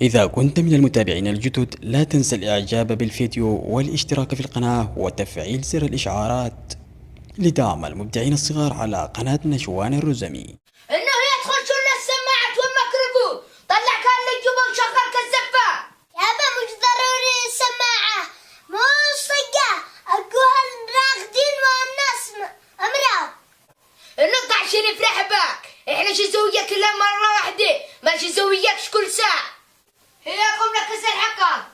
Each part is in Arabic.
إذا كنت من المتابعين الجدد لا تنسى الإعجاب بالفيديو والاشتراك في القناة وتفعيل زر الإشعارات لدعم المبدعين الصغار على قناة نشوان الرزمي. انه يدخل شل السماعة والميكروفون، طلع كان الجبل وشغل كالزفة. يابا مش ضروري السماعة، مو صقة، اقوها راقدين والناس امراض. نقطع شريف رحبك، احنا شو نسويك كلها مرة واحدة، ما شو نسويكش كل ساعة. هي قم لك كسر الحكام.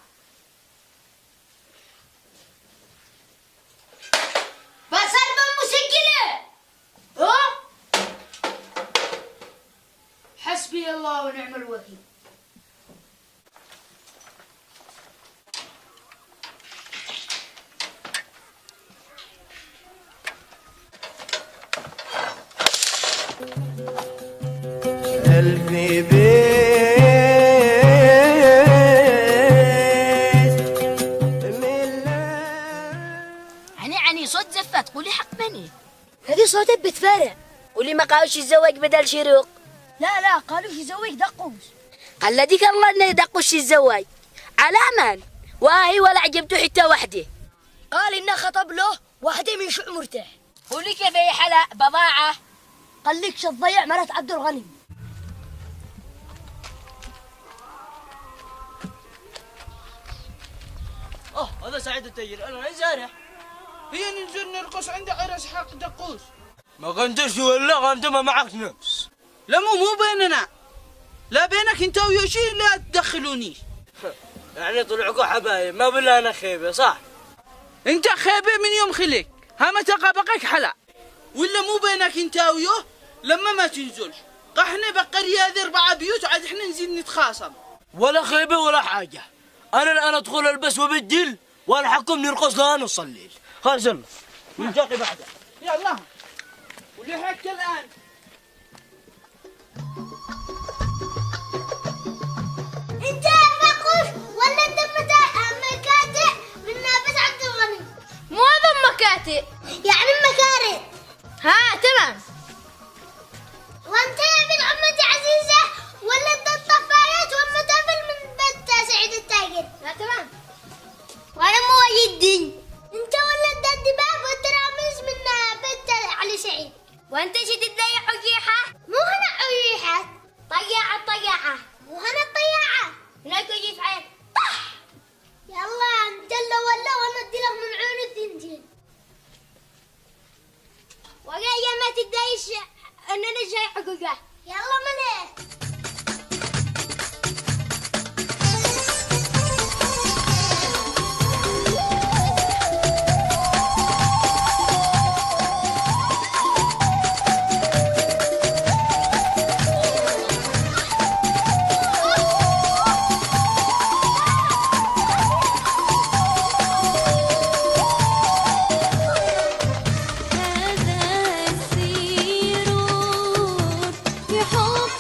بس أربع مسجلة. حسبي الله ونعم الوكيل. قلبي بيت عني صوت زفت، قولي حق بني. هذه صوتك بتفارق. قولي ما قالوش يتزوج بدل شروق. لا قالوا يزوج دقوس. قلديك الله انه يدقوش يتزوج. على من؟ واهي ولا عجبته حتى وحده. قال انه خطب له واحدة من شو مرتاح. قولي كيف هي حلا بضاعة. قال لك تضيع مرات عبد الغني. هذا سعيد التاجر، انا زارع. هي ننزل نرقص عند عرس حق دقوس. ما كنتش ولا انت ما معك نفس. لا مو بيننا، لا بينك انت ويوشي، لا تدخلونيش. يعني طلعكوا حبايب، ما بالله انا خيبه صح؟ انت خيبه من يوم خليك، ها متى بقيك حلا. ولا مو بينك انت ويوه لما ما تنزلش. احنا بقريه هذه 4 بيوت وعاد احنا نزيد نتخاصم. ولا خيبه ولا حاجه. انا الان ادخل البس وبدل ولا حكم نرقص لا نصلي. خلاص يلا نلتقي بعدها. يلا واللي حكى الان. انت فقوش ولا انت مكاتئ من نافذ عبد الغني؟ مو هذا مكاتئ. يعني مكارئ. ها تمام. وانت يا بن عمتي عزيزة ولا انت الطفايات وام طفل من بيت سعيد التاجر؟ لا تمام. وانا مو الدين. انت ولا انت الدباب والتراميز من بيت علي سعيد؟ وانت شي تتضايق حجيحة؟ مو هنا عيحة، طياعة. وهنا الطياعة. هناك يجي في عين. يلا انت ولا وانا ادي لك من عيون الدنجين. وجاية ما تتضايقش اننا جاي حقوقه. يلا ملك. هذا السرور يحب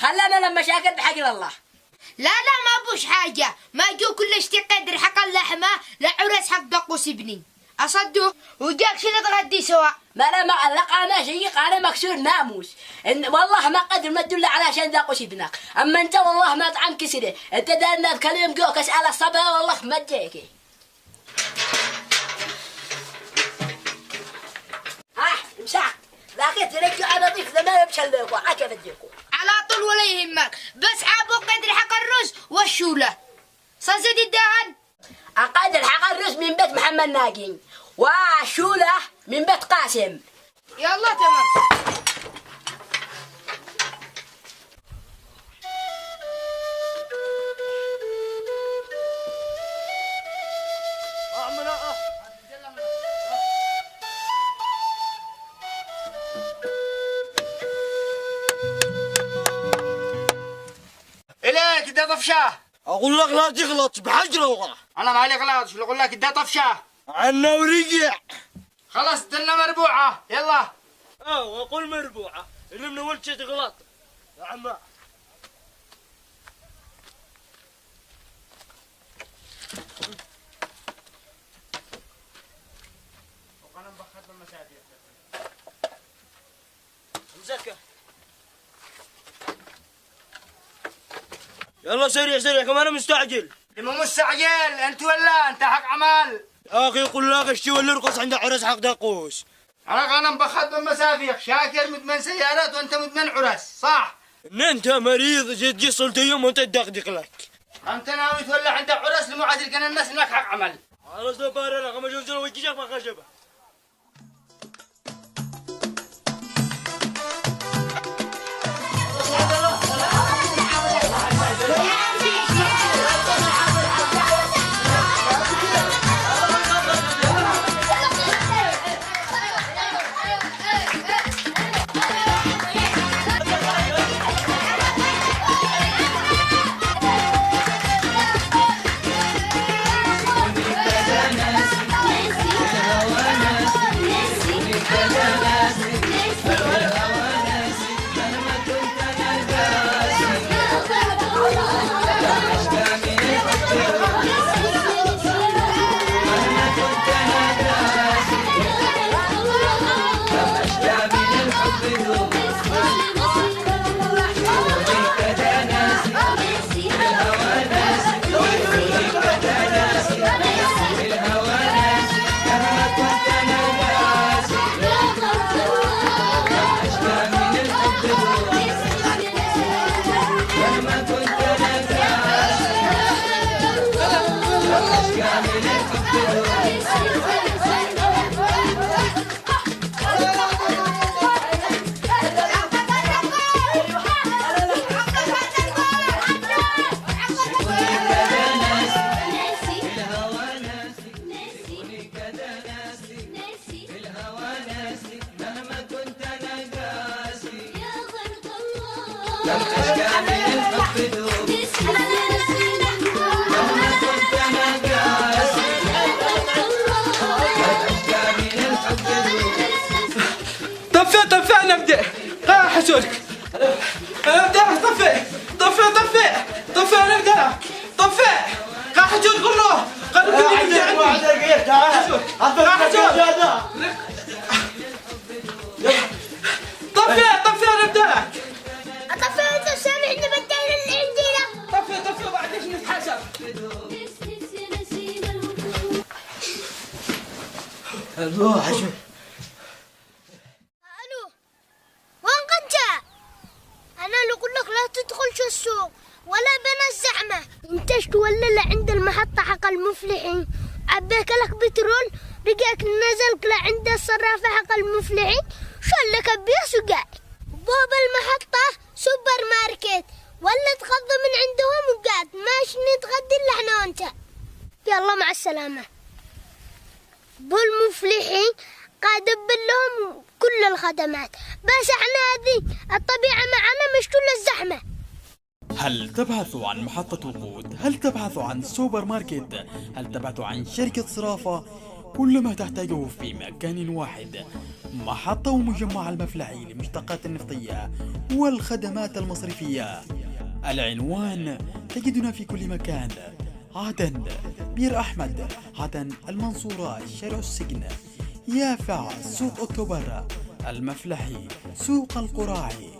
خلنا لما شاكر بحق الله. لا ما بوش حاجة، ما جو كلش تقدر حق اللحمة لعرس حق دقوس ابني أصدق وجاك شنو تغدي سوا. ما لا معلق انا شيق، انا مكسور ناموس ان والله ما قدر ما تدل على شان داقوس ابنك. اما انت والله ما طعم كسره، انت دارنا تكلم جوك اسال الصبا والله ما تجيكي. مساك لكن ترجع على ضيف زمان بشلكوا عكف تجيكوا على طول ولا يهمك، بس عابو قدر حق الرز والشولة صنزد الدهن. أقدر حق الرز من بيت محمد ناقين والشولة من بيت قاسم. يلا تمام. إليك ده طفشاه. أقول لك لا تغلط بحجرة والله. أنا ما عليك غلط، شو أقول لك ده طفشاه. عنا ورجع. خلاص دنا مربوعة، يلا. وأقول مربوعة، اللي من أول شيء تغلط. يا عمار. وأنا مبخت بالمساعدة. مسكة. يلا سريع كمان مستعجل. مو مستعجل انت ولا انت حق عمال. يا اخي قل لك اشتي ولا يرقص عند عرس حق داقوس. انا مبخت بالمسافيخ، شاكر مدمن سيارات وانت مدمن عرس صح؟ ان انت مريض جيت صلت يوم وانت تدقدق لك. انت ناوي تولع عند عرس لمعادل كان الناس انك حق عمل. خلاص دبر انا كما جوزنا وجهك ما خشبه. طفي نبدأ حسودك نبدأ طفي نبدأ طفي حسود كله طفي نبدأ أطفي أنت سامحني بالدين اللي عندنا. طفي وبعدين نتحاسب. الله عشان ألو وين كنت؟ أنا اللي أقول لك لا تدخل شو السوق ولا بين الزحمة. أنت تولى عند المحطة حق المفلحين، عبيك لك بترول رجعك نزلك لعند الصرافة حق المفلحين، شو لك بيس وقاعد باب المحطة سوبر ماركت ولا تغضى من عندهم وقاعد ماشي نتغدي إلا احنا وانت. يلا مع السلامة. بالمفلحين قاعد لهم كل الخدمات، بس احنا هذه الطبيعة معنا مش كل الزحمة. هل تبحثوا عن محطة وقود؟ هل تبحثوا عن سوبر ماركت؟ هل تبحثوا عن شركة صرافة؟ كل ما تحتاجه في مكان واحد: محطة ومجمع المفلحي للمشتقات النفطية والخدمات المصرفية. العنوان: تجدنا في كل مكان: عدن، بير أحمد، عدن، المنصورة، شارع السجن، يافع، سوق أكتوبر، المفلحي، سوق القراعي.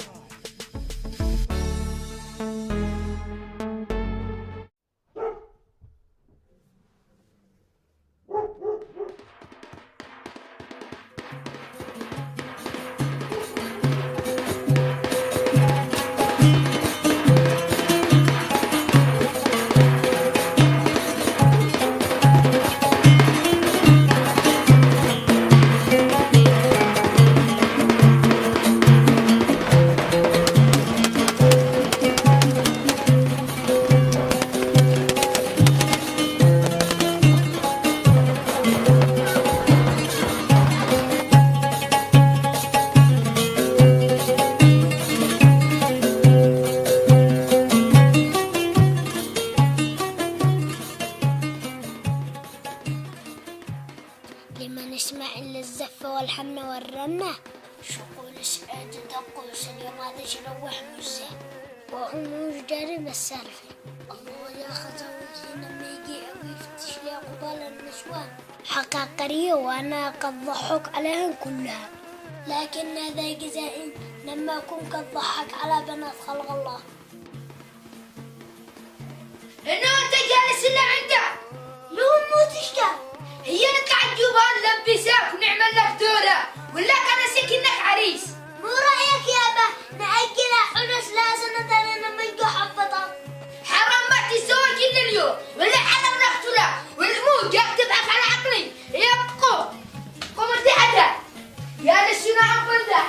لما نسمع إلا الزفة والحمة والرنة شغل سعد دقوس اليوم هذا شروح مزة وهو مش داري بالسالفة. الله ياخذ وجهنا ما يجي ويفتش لي قبال النسوان حقاقرية وأنا قد ضحك عليهم كلها، لكن هذا جزائي لما أكون قد ضحك على بنات خلق الله. إنه أنت جالس إلا عندك لهم مو تشتغل هي نطلع نجوبها نلبسك ونعمل لك دورة ولا كان سكنك عريس؟ مو رأيك يابا نأجلها حرس لازم نتنا ما يجوا حفظها. حرام ما تتزوج إلا اليوم ولا حرام نقتلها والموت يكتبك على عقلي. يبقوا قوم انت حدا يا لسنا عقل ده.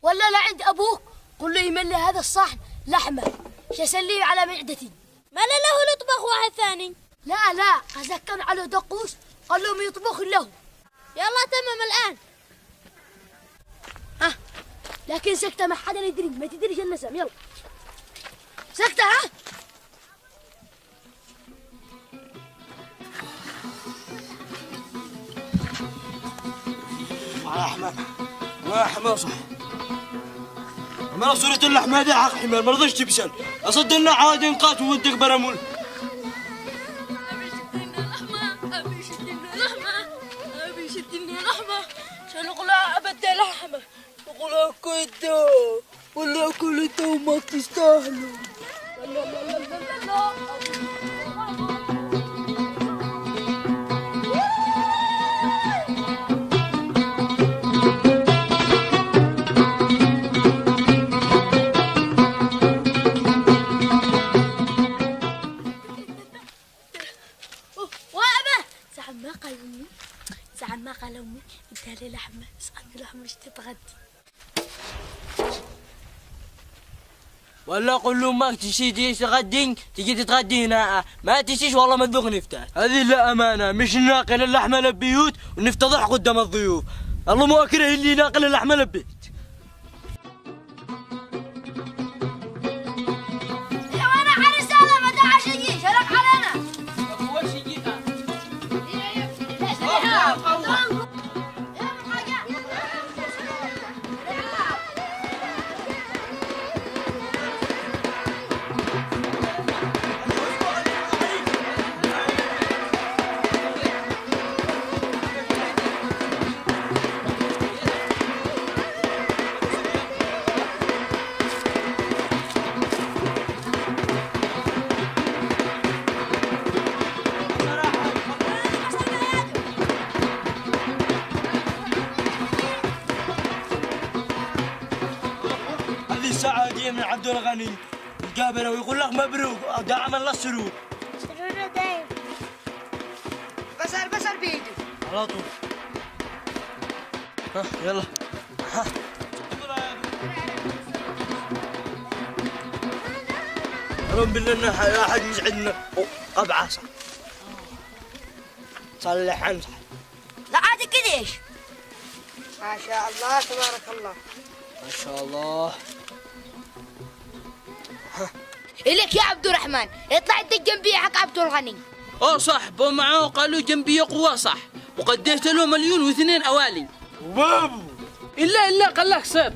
ولا لعند أبوك قل له يملي هذا الصحن لحمة شسليه على معدتي. ما له نطبخ واحد ثاني؟ لا قزكن على دقوس قال لهم يطبخ له. يلا تمام الآن. ها لكن سكتة ما حدا يدري، ما تدريش النسم. يلا سكتة. ها لحمة لحمة صح. أنا صورة اللحمة دي حق حمار ما رضيش تبسل أصدقنا عادي نقات وودك برمول. أبي شدني لحمة عشان أقلع أبدا لحمة أقلع كده ولا كلته وما تستاهلوا. لا ساعة ما قال أمي أنت لي لحمة سألني لحمة مش تتغدي. ولا قول لهم ما تشي تغدين تجي تتغدي هنا ما تشيش والله ما تذوق نفتح. هذه لا أمانة مش ناقل اللحمة للبيوت ونفتضح قدام الضيوف. الله مو أكره اللي ناقل اللحمة للبيت. يا وانا حارس هذا ما داعي شيء شرك علينا. السعادية من عبد الغني يقابله ويقول لك مبروك دعم الله السرور. سرور دايم. بسر بيده على طول. يلا حرام بالله إن أحد يزعجنا. أبعى صح صلح امسح. لا عاد كذيش. ما شاء الله تبارك الله. ما شاء الله. إليك يا عبد الرحمن، اطلع انت جنبي حق عبد الغني. صح معه قالوا جنبي قوة صح، وقديت له 1,000,002 أوالي. وبابو إلا قال لك صدق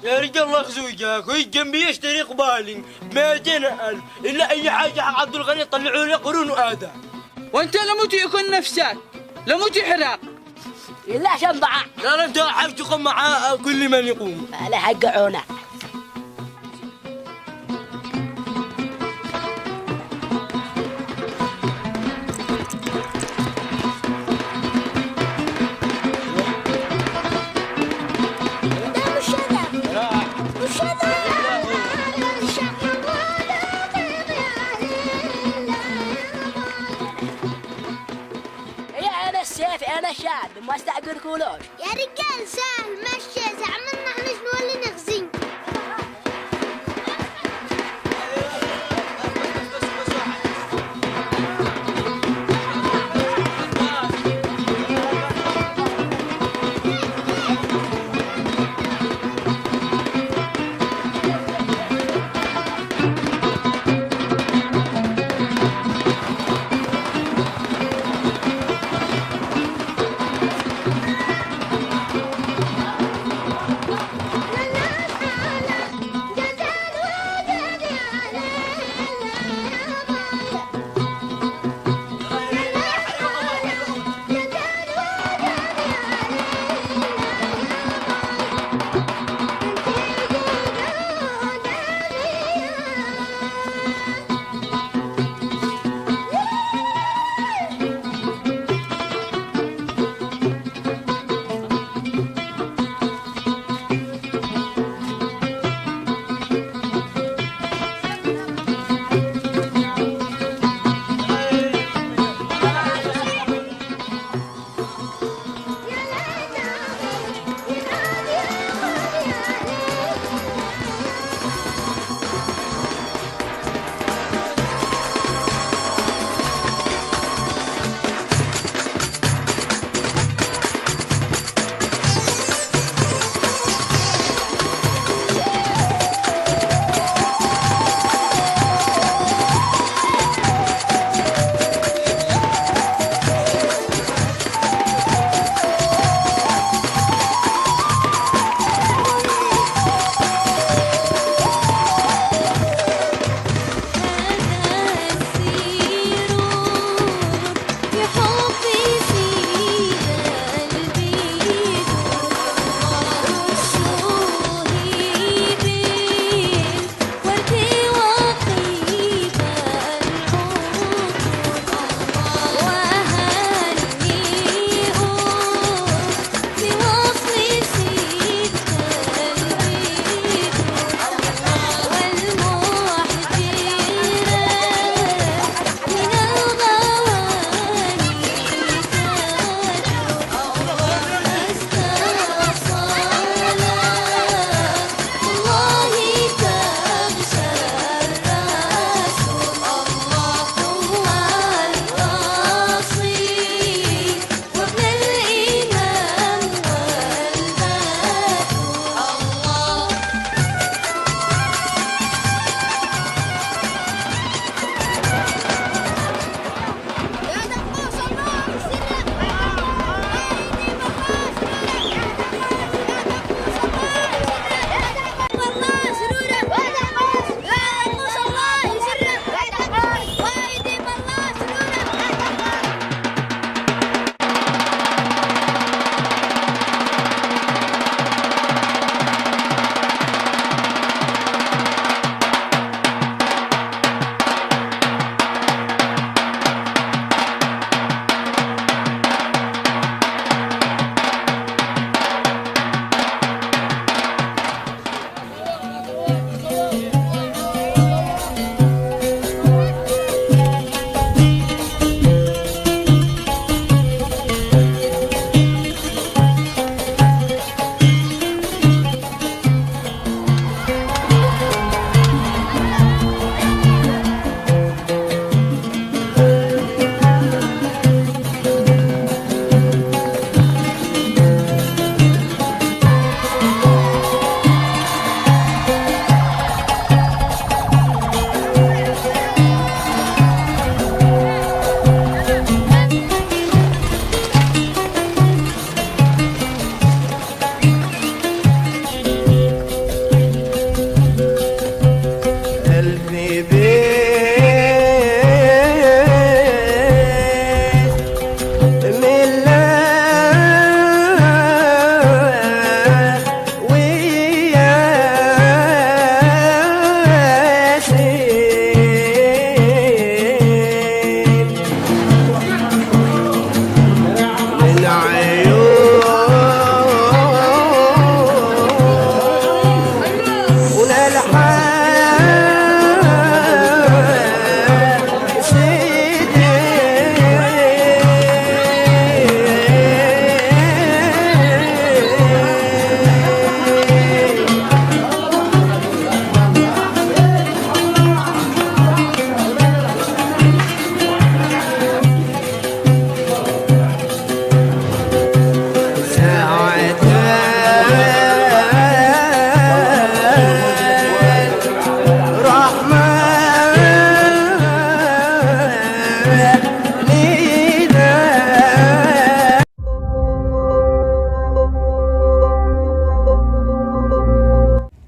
يا رجال. الله يخزوجك ويجي جنبي يشتري قبالي 200,000 إلا أي حاجة حق عبد الغني طلعوا لي قرون وآدم. وأنت لموت يكون نفسك لموت حراق. إلا شنبعة لا أنت حاج تقوم مع كل من يقوم. على حق عونه. السيف انا شاب ما استعقل كولوش. يا رجال سهل مشي زعملنا احنا شنو اللي نخزين.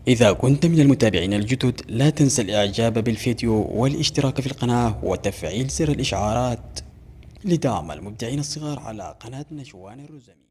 إذا كنت من المتابعين الجدد لا تنسى الإعجاب بالفيديو والاشتراك في القناة وتفعيل زر الإشعارات لدعم المبدعين الصغار على قناة نشوان الرزمي.